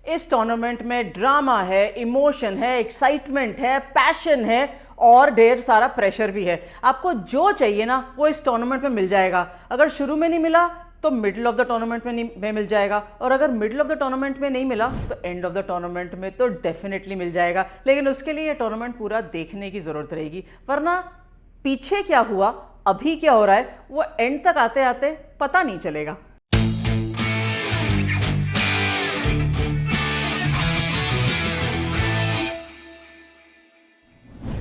इस टूर्नामेंट में ड्रामा है, इमोशन है, एक्साइटमेंट है, पैशन है और ढेर सारा प्रेशर भी है। आपको जो चाहिए ना वो इस टूर्नामेंट में मिल जाएगा। अगर शुरू में नहीं मिला तो मिडिल ऑफ द टूर्नामेंट में मिल जाएगा, और अगर मिडिल ऑफ द टूर्नामेंट में नहीं मिला तो एंड ऑफ द टूर्नामेंट में तो डेफिनेटली मिल जाएगा। लेकिन उसके लिए ये टूर्नामेंट पूरा देखने की जरूरत रहेगी, वरना पीछे क्या हुआ, अभी क्या हो रहा है, वो एंड तक आते आते पता नहीं चलेगा।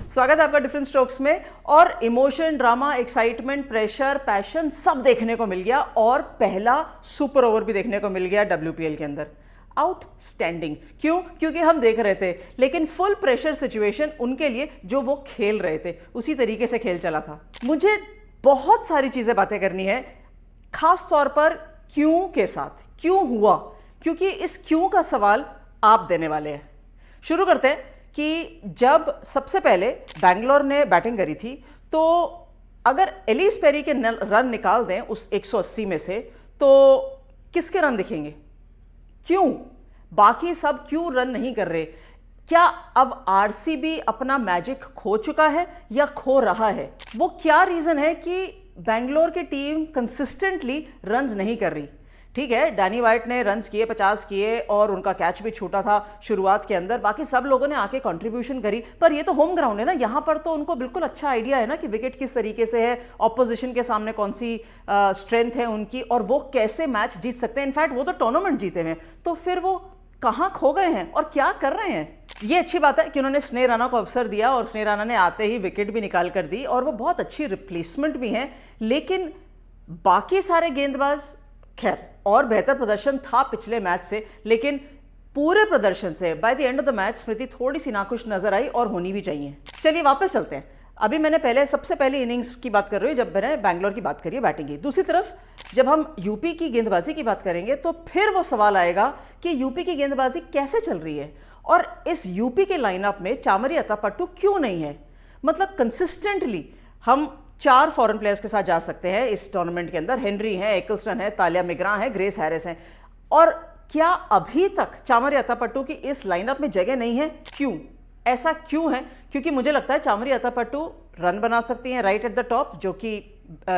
स्वागत है आपका डिफरेंट स्ट्रोक्स में। और emotion, drama, excitement, pressure, passion सब देखने को मिल गया, और पहला सुपर ओवर भी देखने को मिल गया WPL के अंदर। आउटस्टैंडिंग। क्यों? क्योंकि हम देख रहे थे, लेकिन फुल प्रेशर सिचुएशन उनके लिए जो वो खेल रहे थे उसी तरीके से खेल चला था। मुझे बहुत सारी चीजें बातें करनी है, खास तौर पर क्यों के साथ। क्यों हुआ? क्योंकि इस क्यों का सवाल आप देने वाले हैं। शुरू करते हैं कि जब सबसे पहले बैंगलोर ने बैटिंग करी थी, तो अगर एलिस पेरी के रन निकाल दें उस 180 में से, तो किसके रन दिखेंगे? क्यों? बाकी सब क्यों रन नहीं कर रहे? क्या अब आरसीबी अपना मैजिक खो चुका है या खो रहा है? वो क्या रीजन है कि बैंगलोर की टीम कंसिस्टेंटली रन्स नहीं कर रही? ठीक है, डैनी वाइट ने रन्स किए, 50 किए, और उनका कैच भी छूटा था शुरुआत के अंदर। बाकी सब लोगों ने आके कंट्रीब्यूशन करी, पर ये तो होम ग्राउंड है ना, यहाँ पर तो उनको बिल्कुल अच्छा आइडिया है ना कि विकेट किस तरीके से है, ऑपोजिशन के सामने कौन सी स्ट्रेंथ है उनकी, और वो कैसे मैच जीत सकते हैं। इनफैक्ट वो तो टूर्नामेंट जीते हुए, तो फिर वो कहाँ खो गए हैं और क्या कर रहे हैं? ये अच्छी बात है कि उन्होंने स्नेह राणा को अवसर दिया, और स्नेह राणा ने आते ही विकेट भी निकाल कर दी, और वो बहुत अच्छी रिप्लेसमेंट भी है। लेकिन बाकी सारे गेंदबाज, खैर और बेहतर प्रदर्शन था पिछले मैच से, लेकिन पूरे प्रदर्शन से by the end of the match Smriti थोड़ी सी नाखुश नजर आई, और होनी भी चाहिए। चलिए वापस चलते हैं। अभी मैंने सबसे पहले इनिंग्स की बात कर रही हूँ, जब मैंने बैंगलोर की बात करी है, बैटिंग की। दूसरी तरफ जब हम यूपी की गेंदबाजी की बात करेंगे, तो फिर वो सवाल आएगा कि यूपी की गेंदबाजी कैसे चल रही है, और इस यूपी के लाइनअप में चामरी अत्तापट्टू क्यों नहीं है? मतलब कंसिस्टेंटली हम 4 फॉरेन प्लेयर्स के साथ जा सकते हैं इस टूर्नामेंट के अंदर। हेनरी है, एकल्स्टन है, तालिया मिग्रा है, ग्रेस हैरिस है, और क्या अभी तक चामरी अत्तापट्टू की इस लाइनअप में जगह नहीं है? क्यों? ऐसा क्यों है? क्योंकि मुझे लगता है चामरी अत्तापट्टू रन बना सकती हैं राइट एट द टॉप, जो कि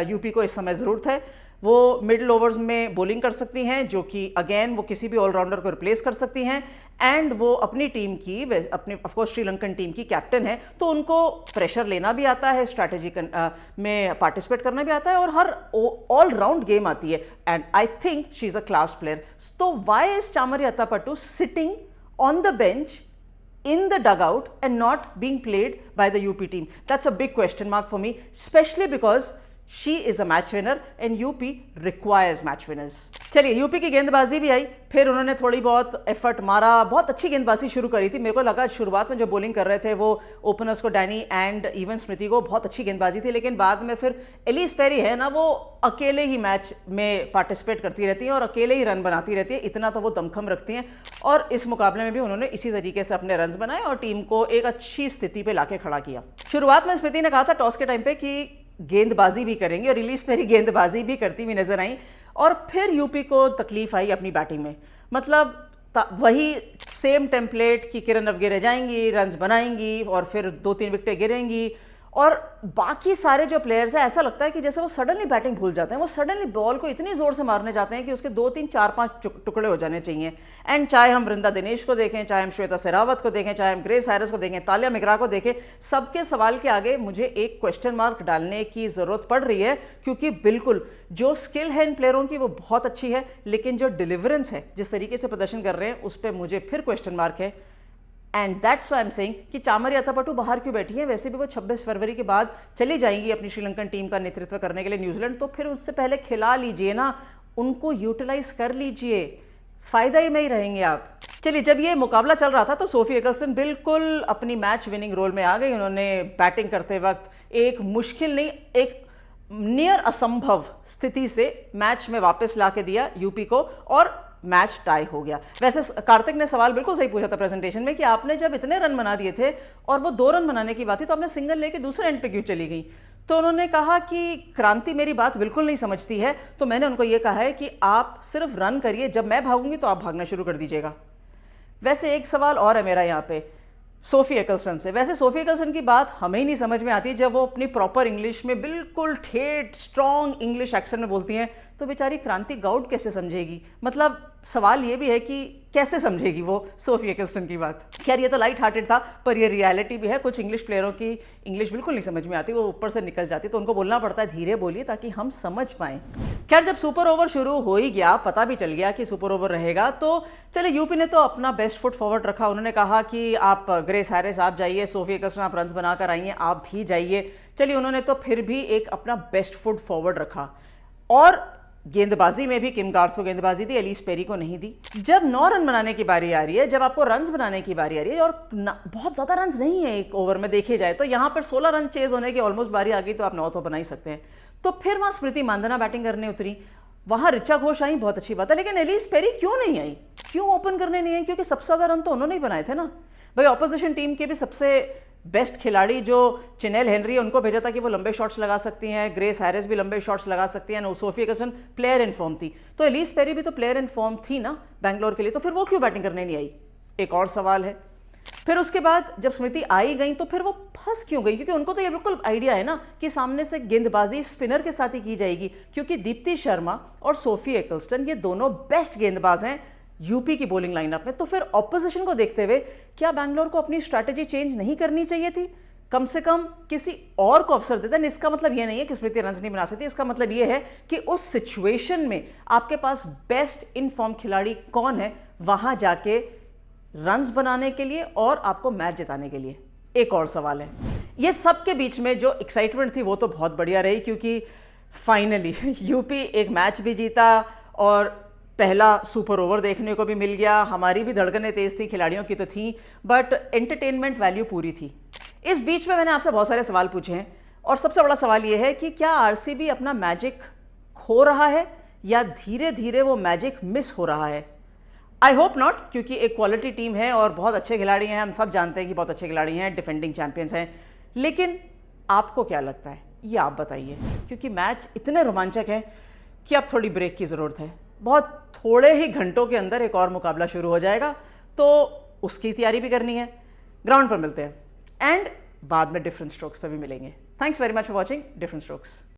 यूपी को इस समय ज़रूरत है। वो मिडिल ओवर्स में बॉलिंग कर सकती हैं, जो कि अगेन वो किसी भी ऑलराउंडर को रिप्लेस कर सकती हैं, एंड वो अपनी टीम की, अपनी ऑफकोर्स श्रीलंकन टीम की कैप्टन है, तो उनको प्रेशर लेना भी आता है, स्ट्रैटेजी में पार्टिसिपेट करना भी आता है, और हर ऑलराउंड गेम आती है। And I think she is a class player. तो why is Chamari Athapaththu sitting on the bench in the dugout and not being played by the UP team? That's a big question mark for me, especially because she is a match winner and UP requires match winners. चलिए, UP की गेंदबाजी भी आई, फिर उन्होंने थोड़ी बहुत effort मारा, बहुत अच्छी गेंदबाजी शुरू करी थी। मेरे को लगा शुरुआत में जो बॉलिंग कर रहे थे वो ओपनर्स को, डैनी एंड इवन स्मृति को, बहुत अच्छी गेंदबाजी थी, लेकिन बाद में फिर एलिस पेरी है ना, वो अकेले ही मैच में पार्टिसिपेट करती रहती हैं और अकेले ही रन बनाती रहती है, इतना तो वो दमखम रखती हैं। और इस मुकाबले में भी उन्होंने इसी तरीके से अपने रन बनाए और टीम को एक अच्छी स्थिति पर लाके खड़ा किया। शुरुआत में स्मृति ने कहा था टॉस के टाइम पे कि गेंदबाजी भी करेंगे, और एलिस पेरी गेंदबाजी भी करती हुई नजर आई, और फिर यूपी को तकलीफ आई अपनी बैटिंग में। मतलब वही सेम टेम्पलेट कि किरण अवगेरे जाएंगी, रन्स बनाएंगी, और फिर 2-3 विकेटें गिरेंगी, और बाकी सारे जो प्लेयर्स हैं, ऐसा लगता है कि जैसे वो सडनली बैटिंग भूल जाते हैं। वो सडनली बॉल को इतनी जोर से मारने जाते हैं कि उसके 2-3-4-5 टुकड़े हो जाने चाहिए। एंड चाहे हम वृंदा दिनेश को देखें, चाहे हम श्वेता शेरावत को देखें, चाहे हम ग्रेस हैरिस को देखें, तालिया मिग्रा को देखें, सबके सवाल के आगे मुझे एक क्वेश्चन मार्क डालने की ज़रूरत पड़ रही है। क्योंकि बिल्कुल जो स्किल है इन प्लेयरों की वो बहुत अच्छी है, लेकिन जो डिलीवरेंस है, जिस तरीके से प्रदर्शन कर रहे हैं, उस पर मुझे फिर क्वेश्चन मार्क है। And that's why I am saying कि चामरी अत्तापट्टू बाहर क्यों बैठी है? वैसे भी वो 26 फरवरी के बाद चली जाएंगी अपनी श्रीलंकन टीम का नेतृत्व करने के लिए न्यूजीलैंड, तो फिर उससे पहले खिला लीजिए ना, उनको यूटिलाइज कर लीजिए, फायदा ही में ही रहेंगे आप। चलिए, जब ये मुकाबला चल रहा था तो सोफी एकल्स्टन बिल्कुल अपनी मैच विनिंग रोल में आ गई। उन्होंने बैटिंग करते वक्त एक मुश्किल नहीं, एक नियर असंभव स्थिति से मैच में वापस ला के दिया यूपी को, और मैच टाई हो गया। वैसे कार्तिक ने सवाल बिल्कुल सही पूछा था प्रेजेंटेशन में कि आपने जब इतने रन बना दिए थे और वो 2 रन बनाने की बात थी, तो आपने सिंगल लेके दूसरे एंड पे क्यों चली गई? तो उन्होंने कहा कि क्रांति मेरी बात बिल्कुल नहीं समझती है, तो मैंने उनको ये कहा है कि आप सिर्फ रन करिए, जब मैं भागूंगी तो आप भागना शुरू कर दीजिएगा। वैसे एक सवाल और है मेरा यहाँ पे सोफी एकल्सन से। वैसे सोफी एकल्सन की बात हमें ही नहीं समझ में आती जब वो अपनी प्रॉपर इंग्लिश में बिल्कुल ठेठ स्ट्रॉन्ग इंग्लिश एक्सेंट में बोलती हैं, तो बेचारी क्रांति गाउड कैसे समझेगी? मतलब सवाल ये भी है कि कैसे समझेगी वो सोफी एकल्सन की बात। खैर ये तो लाइट हार्टेड था, पर ये रियलिटी भी है। कुछ इंग्लिश प्लेयरों की इंग्लिश बिल्कुल नहीं समझ में आती, वो ऊपर से निकल जाती, तो उनको बोलना पड़ता है धीरे बोलिए ताकि हम समझ पाएं। खैर जब सुपर ओवर शुरू हो ही गया, पता भी चल गया कि सुपर ओवर रहेगा, तो चले यूपी ने तो अपना बेस्ट फुट फॉरवर्ड रखा। उन्होंने कहा कि आप ग्रेस हैरिस आप जाइए, सोफी एकल्सन आप रन्स बनाकर आइए, आप भी जाइए। चलिए उन्होंने तो फिर भी एक अपना बेस्ट फुट फॉरवर्ड रखा। और गेंदबाजी में भी किम गार्थ को गेंदबाजी दी, एलिस पेरी को नहीं दी। जब 9 रन बनाने की बारी आ रही है, जब आपको रन्स बनाने की बारी आ रही है, और बहुत ज़्यादा रन्स नहीं है एक ओवर में देखे जाए तो, यहाँ पर 16 रन चेज होने की ऑलमोस्ट बारी आ गई, तो आप 9 तो बना ही सकते हैं। तो फिर वहाँ स्मृति मांधाना बैटिंग करने उतरी, वहाँ ऋचा घोष आई, बहुत अच्छी बात है, लेकिन एलिस पेरी क्यों नहीं आई? क्यों ओपन करने नहीं आई? क्योंकि सबसे ज़्यादा रन तो उन्होंने ही बनाए थे ना भाई। ऑपोजिशन टीम के भी सबसे बेस्ट खिलाड़ी जो चिनेल हेनरी है, उनको भेजा था कि वो लंबे शॉट्स लगा सकती हैं, ग्रेस हैरिस भी लंबे शॉट्स लगा सकती हैं, सोफी एकल्सन प्लेयर इन फॉर्म थी, तो एलिस पेरी भी तो प्लेयर इन फॉर्म थी ना बैंगलोर के लिए, तो फिर वो क्यों बैटिंग करने नहीं आई? एक और सवाल है। फिर उसके बाद जब स्मृति आई गई तो फिर वो फंस क्यों गई? क्योंकि उनको तो ये बिल्कुल आइडिया है ना कि सामने से गेंदबाजी स्पिनर के साथ ही की जाएगी, क्योंकि दीप्ति शर्मा और सोफी एकल्सन ये दोनों बेस्ट गेंदबाज हैं यूपी की बॉलिंग लाइनअप में। तो फिर ऑपोजिशन को देखते हुए क्या बैंगलोर को अपनी स्ट्रैटेजी चेंज नहीं करनी चाहिए थी? कम से कम किसी और को अवसर देते हैं। इसका मतलब ये नहीं है कि स्मृति रन्स नहीं बना सकती, इसका मतलब ये है कि उस सिचुएशन में आपके पास बेस्ट इन फॉर्म खिलाड़ी कौन है वहां जाके रन्स बनाने के लिए और आपको मैच जिताने के लिए। एक और सवाल है, ये सब के बीच में जो एक्साइटमेंट थी वो तो बहुत बढ़िया रही, क्योंकि फाइनली यूपी एक मैच भी जीता और पहला सुपर ओवर देखने को भी मिल गया। हमारी भी धड़कनें तेज थी, खिलाड़ियों की तो थी, बट एंटरटेनमेंट वैल्यू पूरी थी। इस बीच में मैंने आपसे बहुत सारे सवाल पूछे हैं, और सबसे बड़ा सवाल यह है कि क्या आरसीबी अपना मैजिक खो रहा है या धीरे धीरे वो मैजिक मिस हो रहा है? आई होप नॉट, क्योंकि एक क्वालिटी टीम है और बहुत अच्छे खिलाड़ी हैं, हम सब जानते हैं कि बहुत अच्छे खिलाड़ी हैं, डिफेंडिंग चैंपियंस हैं। लेकिन आपको क्या लगता है ये आप बताइए, क्योंकि मैच इतने रोमांचक है कि अब थोड़ी ब्रेक की ज़रूरत है। बहुत थोड़े ही घंटों के अंदर एक और मुकाबला शुरू हो जाएगा, तो उसकी तैयारी भी करनी है। ग्राउंड पर मिलते हैं एंड बाद में डिफरेंट स्ट्रोक्स पर भी मिलेंगे। Thanks very much for watching different strokes.